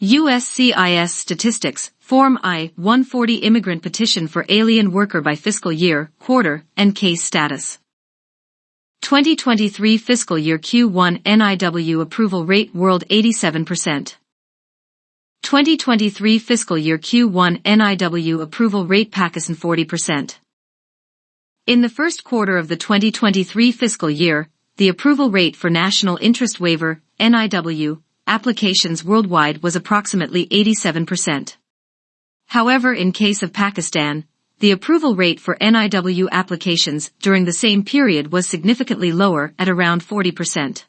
USCIS Statistics, Form I-140 Immigrant Petition for Alien Worker by Fiscal Year, Quarter, and Case Status. 2023 Fiscal Year Q1 NIW Approval Rate World 87%. 2023 Fiscal Year Q1 NIW Approval Rate Pakistan 40%. In the first quarter of the 2023 fiscal year, the approval rate for National Interest Waiver, NIW, applications worldwide was approximately 87%. However, in case of Pakistan, the approval rate for NIW applications during the same period was significantly lower at around 40%.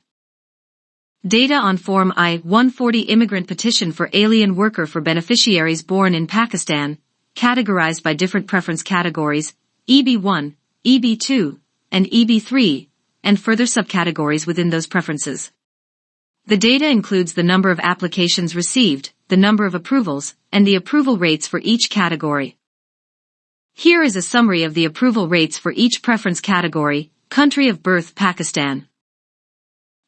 Data on Form I-140 Immigrant Petition for Alien Worker for beneficiaries born in Pakistan, categorized by different preference categories, EB1, EB2, and EB3, and further subcategories within those preferences. The data includes the number of applications received, the number of approvals, and the approval rates for each category. Here is a summary of the approval rates for each preference category. Country of birth Pakistan.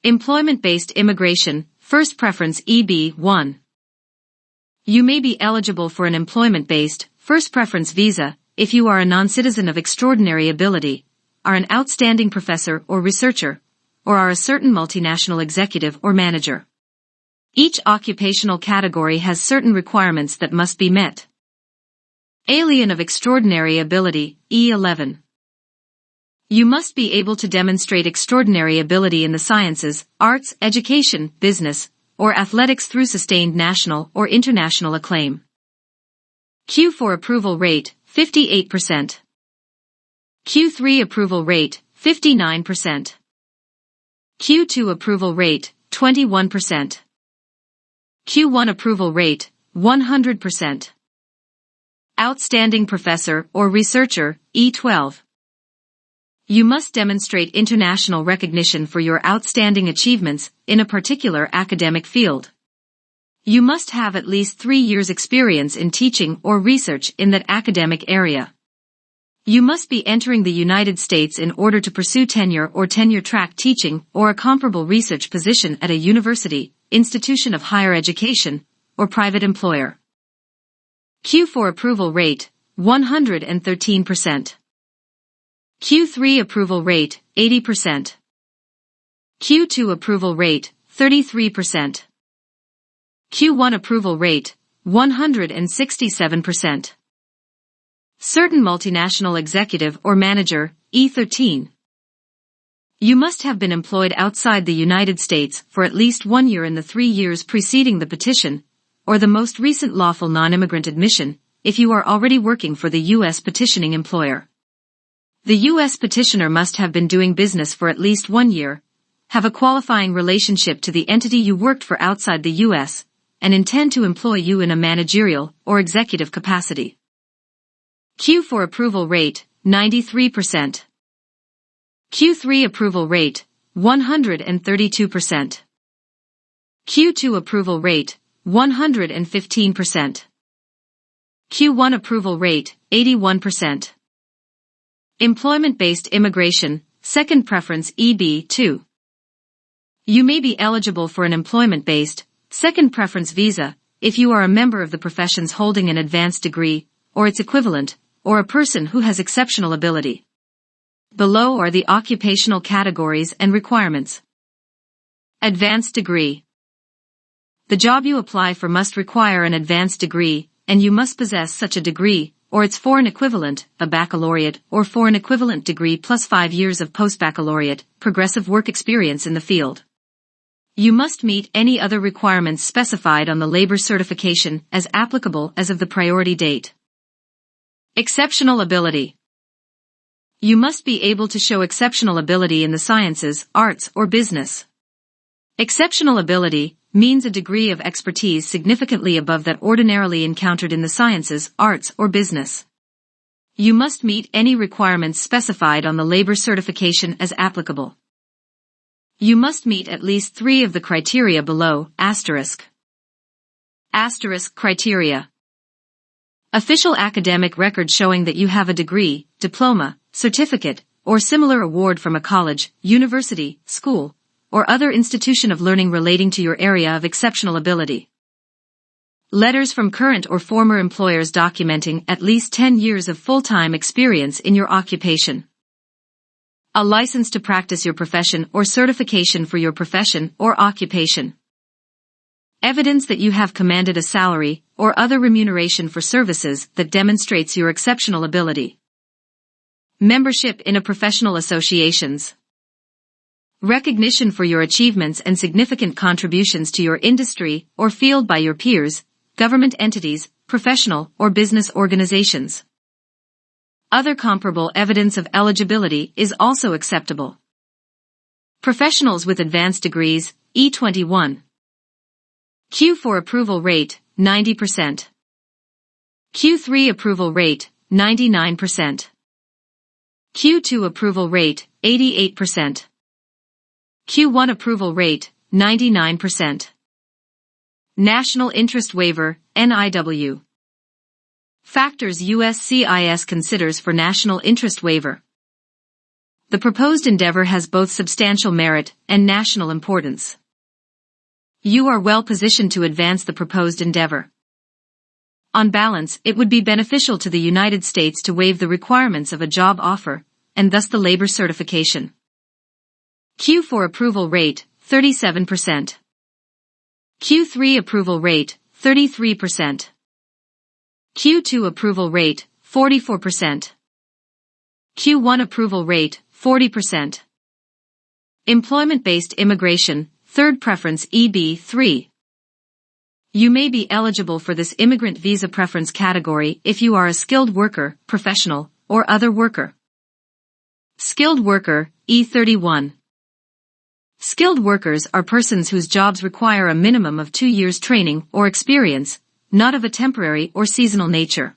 Employment-based immigration, first preference EB1. You may be eligible for an employment-based, first preference visa, if you are a non-citizen of extraordinary ability, are an outstanding professor or researcher, or are a certain multinational executive or manager. Each occupational category has certain requirements that must be met. Alien of extraordinary ability, E11. You must be able to demonstrate extraordinary ability in the sciences, arts, education, business, or athletics through sustained national or international acclaim. Q4 approval rate, 58%. Q3 approval rate, 59%. Q2 approval rate, 21%. Q1 approval rate, 100%. Outstanding professor or researcher, E12. You must demonstrate international recognition for your outstanding achievements in a particular academic field. You must have at least 3 years' experience in teaching or research in that academic area. You must be entering the United States in order to pursue tenure or tenure-track teaching or a comparable research position at a university, institution of higher education, or private employer. Q4 approval rate, 113%. Q3 approval rate, 80%. Q2 approval rate, 33%. Q1 approval rate, 167%. Certain multinational executive or manager, E13. You must have been employed outside the United States for at least 1 year in the 3 years preceding the petition, or the most recent lawful non-immigrant admission, if you are already working for the U.S. petitioning employer. The U.S. petitioner must have been doing business for at least 1 year, have a qualifying relationship to the entity you worked for outside the U.S., and intend to employ you in a managerial or executive capacity. Q4 approval rate, 93%. Q3 approval rate, 132%. Q2 approval rate, 115%. Q1 approval rate, 81%. Employment-based immigration, second preference EB2. You may be eligible for an employment-based, second preference visa, if you are a member of the professions holding an advanced degree, or its equivalent, or a person who has exceptional ability. Below are the occupational categories and requirements. Advanced degree. The job you apply for must require an advanced degree, and you must possess such a degree, or its foreign equivalent, a baccalaureate or foreign equivalent degree plus 5 years of post-baccalaureate, progressive work experience in the field. You must meet any other requirements specified on the labor certification as applicable as of the priority date. Exceptional ability. You must be able to show exceptional ability in the sciences, arts, or business. Exceptional ability means a degree of expertise significantly above that ordinarily encountered in the sciences, arts, or business. You must meet any requirements specified on the labor certification as applicable. You must meet at least 3 of the criteria below, asterisk. Asterisk criteria. Official academic record showing that you have a degree, diploma, certificate, or similar award from a college, university, school, or other institution of learning relating to your area of exceptional ability. Letters from current or former employers documenting at least 10 years of full-time experience in your occupation. A license to practice your profession or certification for your profession or occupation. Evidence that you have commanded a salary or other remuneration for services that demonstrates your exceptional ability. Membership in a professional associations. Recognition for your achievements and significant contributions to your industry or field by your peers, government entities, professional or business organizations. Other comparable evidence of eligibility is also acceptable. Professionals with advanced degrees, E21. Q4 approval rate, 90%. Q3 approval rate, 99%. Q2 approval rate, 88%. Q1 approval rate, 99%. National Interest Waiver, NIW. Factors USCIS considers for national interest waiver. The proposed endeavor has both substantial merit and national importance. You are well positioned to advance the proposed endeavor. On balance, it would be beneficial to the United States to waive the requirements of a job offer, and thus the labor certification. Q4 approval rate, 37%. Q3 approval rate, 33%. Q2 approval rate, 44%. Q1 approval rate, 40%. Employment-based immigration, third preference EB3. You may be eligible for this immigrant visa preference category if you are a skilled worker, professional, or other worker. Skilled worker, E31. Skilled workers are persons whose jobs require a minimum of 2 years training or experience, not of a temporary or seasonal nature.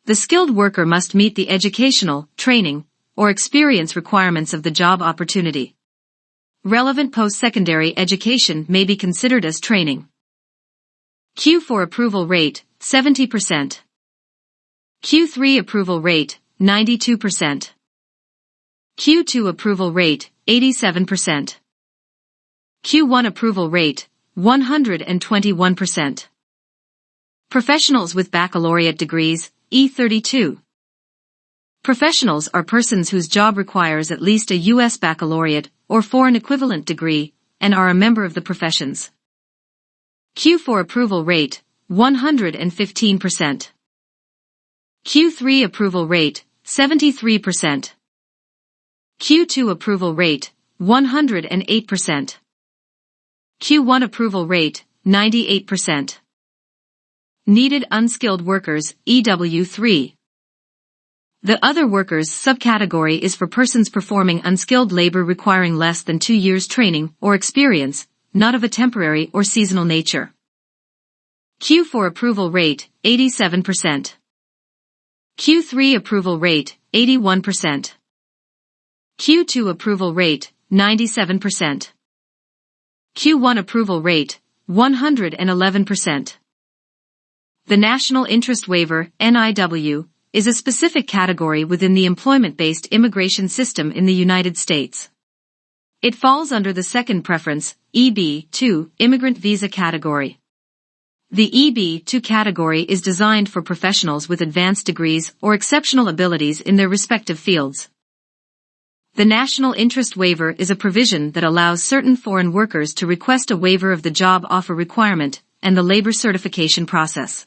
The skilled worker must meet the educational, training, or experience requirements of the job opportunity. Relevant post-secondary education may be considered as training. Q4 approval rate, 70%. Q3 approval rate, 92%. Q2 approval rate, 87%. Q1 approval rate, 121%. Professionals with baccalaureate degrees, E32. Professionals are persons whose job requires at least a U.S. baccalaureate or foreign equivalent degree and are a member of the professions. Q4 approval rate, 115%. Q3 approval rate, 73%. Q2 approval rate, 108%. Q1 approval rate, 98%. Needed unskilled workers, EW3. The other workers subcategory is for persons performing unskilled labor requiring less than 2 years training or experience, not of a temporary or seasonal nature. Q4 approval rate, 87%. Q3 approval rate, 81%. Q2 approval rate, 97%. Q1 approval rate, 111%. The National Interest Waiver, NIW, is a specific category within the employment-based immigration system in the United States. It falls under the second preference, EB2, immigrant visa category. The EB2 category is designed for professionals with advanced degrees or exceptional abilities in their respective fields. The National Interest Waiver is a provision that allows certain foreign workers to request a waiver of the job offer requirement and the labor certification process.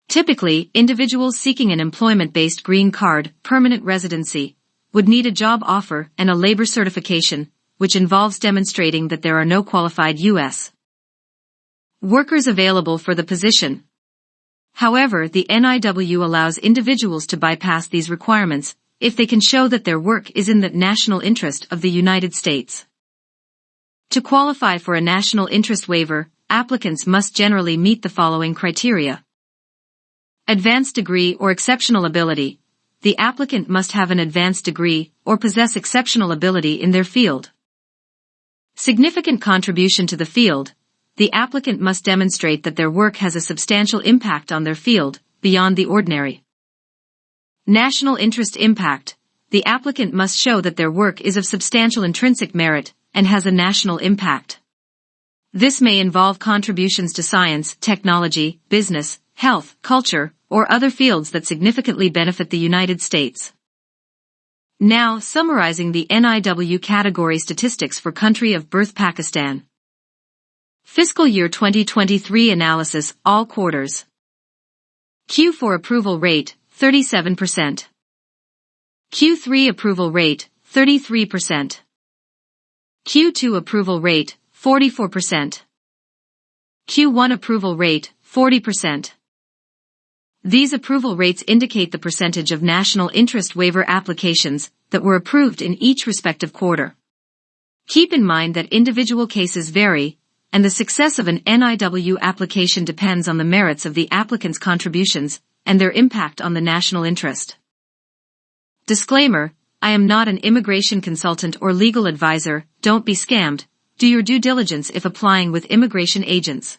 Typically, individuals seeking an employment-based green card, permanent residency, would need a job offer and a labor certification, which involves demonstrating that there are no qualified U.S. workers available for the position. However, the NIW allows individuals to bypass these requirements if they can show that their work is in the national interest of the United States. To qualify for a national interest waiver, applicants must generally meet the following criteria. Advanced degree or exceptional ability. The applicant must have an advanced degree or possess exceptional ability in their field. Significant contribution to the field. The applicant must demonstrate that their work has a substantial impact on their field, beyond the ordinary. National interest impact. The applicant must show that their work is of substantial intrinsic merit and has a national impact. This may involve contributions to science, technology, business, health, culture, or other fields that significantly benefit the United States. Now, summarizing the NIW category statistics for country of birth Pakistan. Fiscal year 2023 analysis, all quarters. Q4 approval rate, 37%. Q3 approval rate, 33%. Q2 approval rate, 44%. Q1 approval rate, 40%. These approval rates indicate the percentage of national interest waiver applications that were approved in each respective quarter. Keep in mind that individual cases vary, and the success of an NIW application depends on the merits of the applicant's contributions and their impact on the national interest. Disclaimer: I am not an immigration consultant or legal advisor. Don't be scammed. Do your due diligence if applying with immigration agents.